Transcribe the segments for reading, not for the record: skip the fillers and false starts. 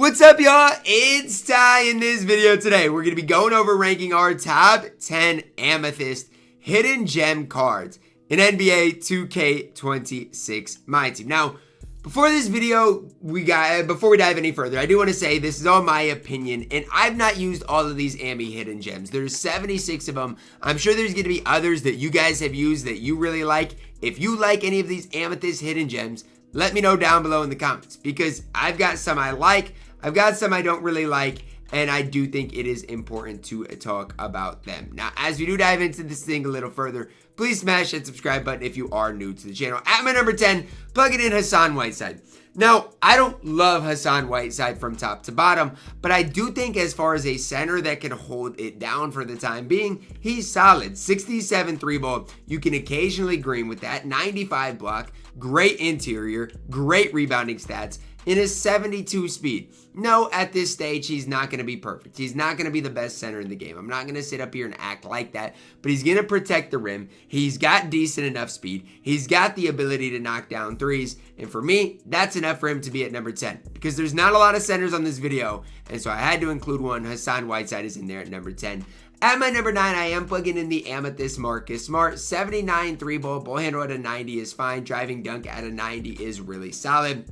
What's up, y'all? It's Ty. In this video today, we're going to be going over ranking our top 10 Amethyst hidden gem cards in NBA 2K26 MyTEAM. Now, before this video, before we dive any further, I do want to say this is all my opinion, and I've not used all of these AME hidden gems. There's 76 of them. I'm sure there's going to be others that you guys have used that you really like. If you like any of these Amethyst hidden gems, let me know down below in the comments, because I've got some I like, I've got some I don't really like, and I do think it is important to talk about them. Now, as we do dive into this thing a little further, please smash that subscribe button if you are new to the channel. At my number 10, plugging in Hassan Whiteside. Now, I don't love Hassan Whiteside from top to bottom, but I do think as far as a center that can hold it down for the time being, he's solid. 67 3 ball. You can occasionally green with that. 95 block. Great interior. Great rebounding stats. In a 72 speed. No, at this stage, he's not going to be perfect. He's not going to be the best center in the game. I'm not going to sit up here and act like that, but he's going to protect the rim. He's got decent enough speed. He's got the ability to knock down threes, and for me, that's enough for him to be at number 10, because there's not a lot of centers on this video, and so I had to include one. Hassan Whiteside is in there at number 10. At my number 9, I am plugging in the Amethyst Marcus Smart. 79 3-ball handle at a 90 is fine. Driving dunk at a 90 is really solid.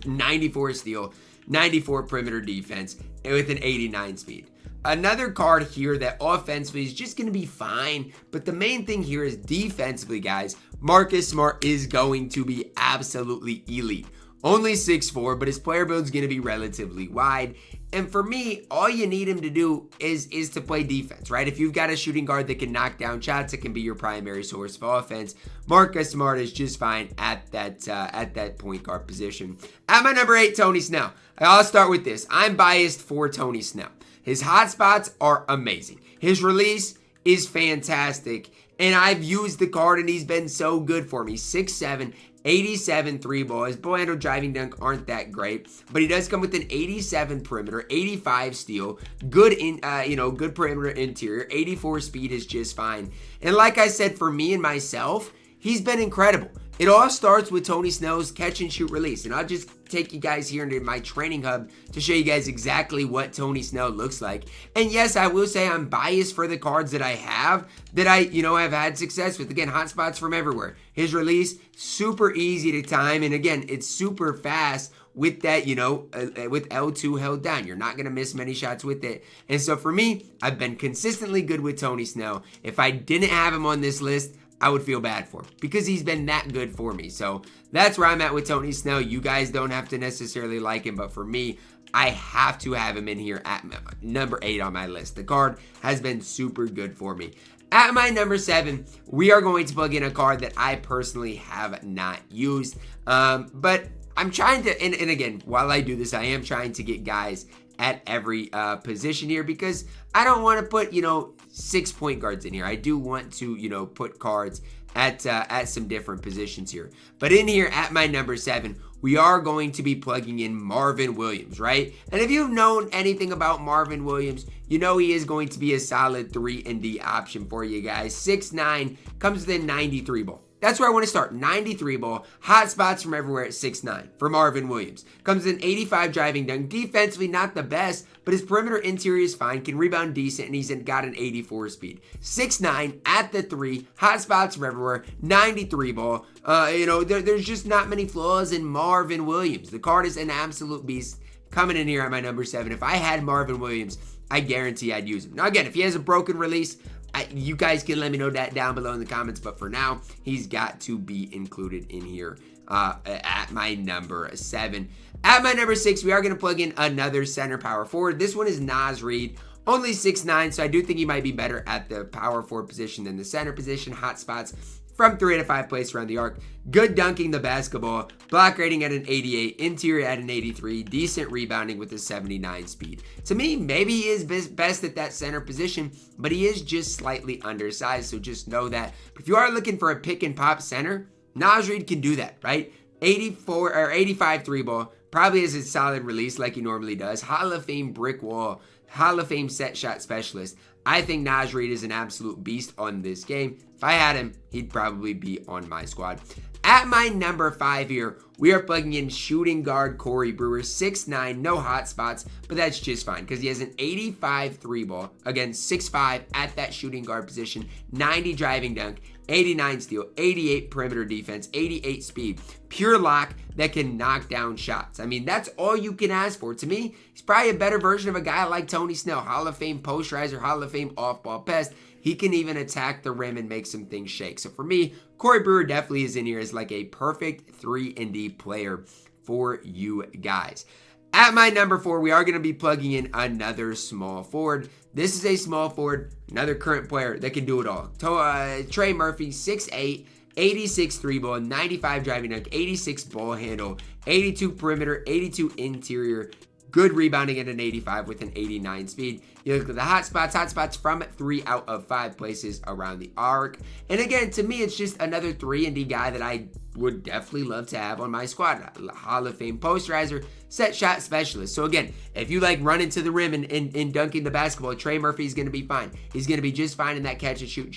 94 steal, 94 perimeter defense, and with an 89 speed. Another card here that offensively is just going to be fine, but the main thing here is defensively, guys. Marcus Smart is going to be absolutely elite. Only 6'4", but his player build is going to be relatively wide. And for me, all you need him to do is to play defense, right? If you've got a shooting guard that can knock down shots, it can be your primary source of offense. Marcus Smart is just fine at that point guard position. At my number 8, Tony Snell. I'll start with this. I'm biased for Tony Snell. His hotspots are amazing. His release is fantastic. And I've used the card, and he's been so good for me. 6'7", 87 3-ball. His ball handle, driving dunk aren't that great, but he does come with an 87 perimeter, 85 steal, good good perimeter interior, 84 speed is just fine. And like I said, for me and myself, he's been incredible. It all starts with Tony Snell's catch and shoot release, and I'll just take you guys here into my training hub to show you guys exactly what Tony Snell looks like. And yes, I will say I'm biased for the cards that I have that I have had success with. Again, hotspots from everywhere. His release, super easy to time, and again, it's super fast with that, with L2 held down. You're not going to miss many shots with it. And so for me, I've been consistently good with Tony Snell. If I didn't have him on this list, I would feel bad for him, because he's been that good for me. So that's where I'm at with Tony Snell. You guys don't have to necessarily like him, but for me, I have to have him in here at number 8 on my list. The card has been super good for me. At my number 7, we are going to plug in a card that I personally have not used. But I'm trying to, and again, while I do this, I am trying to get guys at every position here, because I don't want to put 6 point guards in here. I do want to put cards at some different positions here. But in here at my number 7, we are going to be plugging in Marvin Williams, right? And if you've known anything about Marvin Williams, you know he is going to be a solid 3-and-D option for you guys. 6'9", comes with a 93 ball. That's where I want to start. 93 ball, hot spots from everywhere at 6'9" for Marvin Williams. Comes in 85 driving dunk. Defensively, not the best, but his perimeter interior is fine. Can rebound decent, and he's got an 84 speed. 6'9" at the 3, hot spots from everywhere. 93 ball. There's just not many flaws in Marvin Williams. The card is an absolute beast. Coming in here at my number 7. If I had Marvin Williams, I guarantee I'd use him. Now again, if he has a broken release, you guys can let me know that down below in the comments, but for now, he's got to be included in here at my number 7. At my number 6, we are going to plug in another center power forward. This one is Naz Reid. Only 6'9", so I do think he might be better at the power forward position than the center position. Hot spots from 3 to 5 places around the arc. Good dunking the basketball. Block rating at an 88. Interior at an 83. Decent rebounding with a 79 speed. To me, maybe he is best at that center position, but he is just slightly undersized, so just know that. If you are looking for a pick and pop center, Naz Reid can do that, right? 84 or 85 3-ball. Probably has a solid release like he normally does. Hall of Fame brick wall. Hall of Fame set shot specialist. I think Naz Reid is an absolute beast on this game. If I had him, he'd probably be on my squad. At my number 5 here, we are plugging in shooting guard Cory Brewer, 6'9", no hot spots, but that's just fine because he has an 85 3 ball. Again, 6'5" at that shooting guard position, 90 driving dunk, 89 steal, 88 perimeter defense, 88 speed. Pure lock that can knock down shots. I mean, that's all you can ask for. To me, he's probably a better version of a guy like Tony Snell, Hall of Fame posterizer, Hall of Fame off-ball pest. He can even attack the rim and make some things shake. So for me, Cory Brewer definitely is in here as like a perfect 3-and-D player for you guys. At my number 4, we are going to be plugging in another small forward. This is a small forward, another current player that can do it all. Trey Murphy, 6'8", 86 3 ball, 95 driving dunk, 86 ball handle, 82 perimeter, 82 interior. Good rebounding at an 85 with an 89 speed. You look at the hot spots from 3 out of 5 places around the arc. And again, to me, it's just another 3-and-D guy that I would definitely love to have on my squad. Hall of Fame posterizer, set shot specialist. So again, if you like running to the rim and dunking the basketball, Trey Murphy's going to be fine. He's going to be just fine in that catch and shoot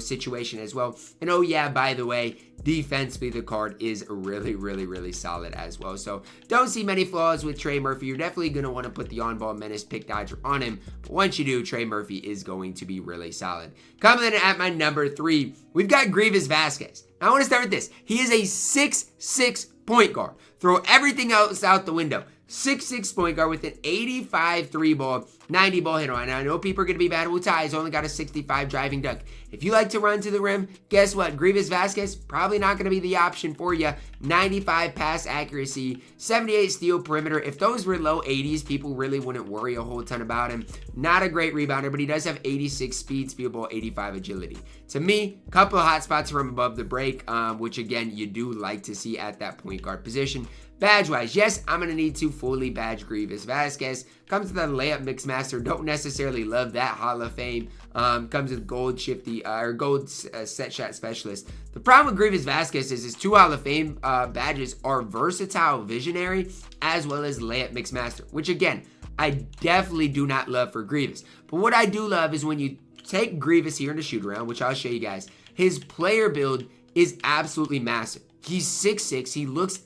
situation as well. And oh yeah, by the way, defensively the card is really solid as well. So don't see many flaws with Trey Murphy. You're definitely going to want to put the on-ball menace pick dodger on him. But once you do, Trey Murphy is going to be really solid. Coming in at my number 3, we've got Greivis Vasquez. Now I want to start with this. He is a 6'6" point guard. Throw everything else out the window. 6'6" point guard with an 85 3 ball, 90 ball handle. And I know people are going to be bad with ties. Only got a 65 driving dunk. If you like to run to the rim, guess what? Greivis Vasquez, probably not going to be the option for you. 95 pass accuracy, 78 steal perimeter. If those were low 80s, people really wouldn't worry a whole ton about him. Not a great rebounder, but he does have 86 speed ball, 85 agility. To me, a couple of hot spots from above the break, which again, you do like to see at that point guard position. Badge-wise, yes, I'm going to need to fully badge Greivis Vasquez. Comes with a layup mix master. Don't necessarily love that Hall of Fame. Comes with gold set shot specialist. The problem with Greivis Vasquez is his 2 Hall of Fame badges are versatile visionary as well as layup mix master, which again, I definitely do not love for Greivis. But what I do love is when you take Greivis here in the shoot around, which I'll show you guys, his player build is absolutely massive. He's 6'6". He looks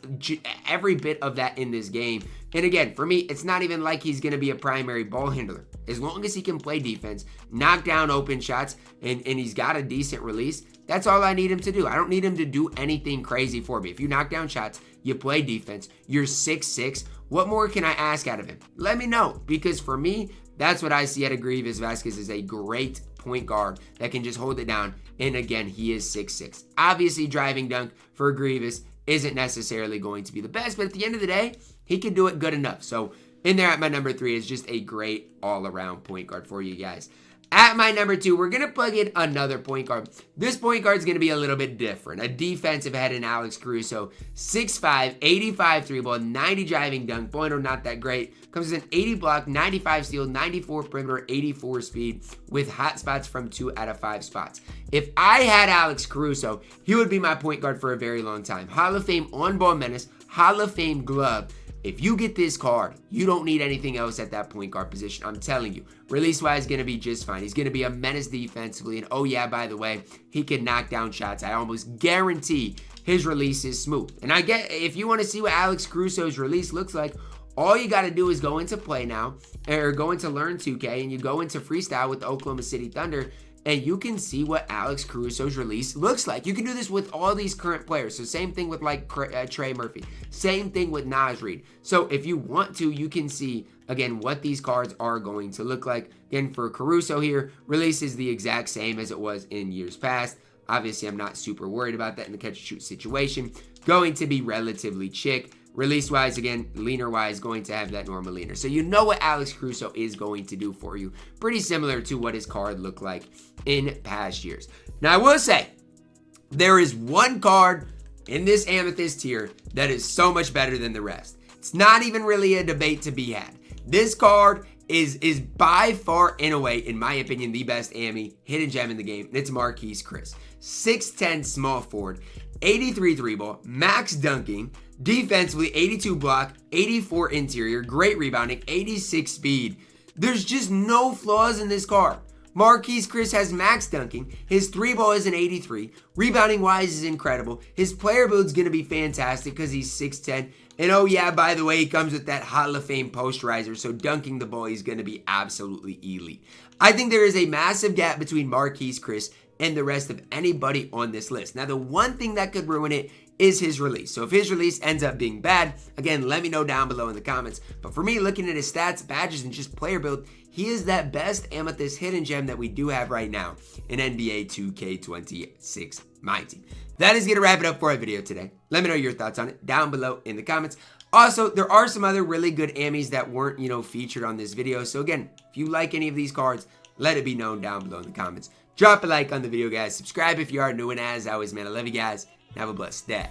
every bit of that in this game. And again, for me, it's not even like he's going to be a primary ball handler. As long as he can play defense, knock down open shots, and he's got a decent release, that's all I need him to do. I don't need him to do anything crazy for me. If you knock down shots, you play defense, you're 6'6", what more can I ask out of him? Let me know, because for me, that's what I see out of Greivis Vasquez is a great point guard that can just hold it down. And again, he is 6'6". Obviously, driving dunk for Greivis isn't necessarily going to be the best, but at the end of the day, he can do it good enough. So in there at my number 3 is just a great all-around point guard for you guys. At my number 2, we're going to plug in another point guard. This point guard is going to be a little bit different. A defensive head in Alex Caruso. 6'5", 85 3 ball, 90 driving dunk. Boy, no, not that great. Comes with an 80 block, 95 steal, 94 perimeter, 84 speed with hot spots from 2 out of 5 spots. If I had Alex Caruso, he would be my point guard for a very long time. Hall of Fame on-ball menace, Hall of Fame glove. If you get this card, you don't need anything else at that point guard position. I'm telling you, release-wise, going to be just fine. He's going to be a menace defensively. And oh yeah, by the way, he can knock down shots. I almost guarantee his release is smooth. And I get, if you want to see what Alex Caruso's release looks like, all you got to do is go into Play Now, or go into Learn 2K, and you go into Freestyle with the Oklahoma City Thunder, and you can see what Alex Caruso's release looks like. You can do this with all these current players. So same thing with like Trey Murphy. Same thing with Naz Reid. So if you want to, you can see, again, what these cards are going to look like. Again, for Caruso here, release is the exact same as it was in years past. Obviously, I'm not super worried about that in the catch-and-shoot situation. Going to be relatively chick. Release-wise, again, leaner-wise, going to have that normal leaner. So you know what Alex Caruso is going to do for you. Pretty similar to what his card looked like in past years. Now, I will say, there is one card in this Amethyst tier that is so much better than the rest. It's not even really a debate to be had. This card is by far, in a way, in my opinion, the best AME hidden gem in the game, and it's Marquise Chris. 6'10" small forward, 83 3 ball, max dunking, defensively 82 block, 84 interior, great rebounding, 86 speed. There's just no flaws in this card. Marquise Chris has max dunking. His 3-ball is an 83. Rebounding wise is incredible. His player build's going to be fantastic because he's 6'10". And oh yeah, by the way, he comes with that Hall of Fame posterizer, so dunking the ball, he's going to be absolutely elite. I think there is a massive gap between Marquise Chris and the rest of anybody on this list. Now, the one thing that could ruin it is his release. So if his release ends up being bad, again, let me know down below in the comments. But for me, looking at his stats, badges, and just player build, he is that best Amethyst hidden gem that we do have right now in NBA 2K26 MyTEAM. That is going to wrap it up for our video today. Let me know your thoughts on it down below in the comments. Also, there are some other really good Amies that weren't, featured on this video. So again, if you like any of these cards, let it be known down below in the comments. Drop a like on the video, guys. Subscribe if you are new, and as always, man, I love you guys. Have a blessed day.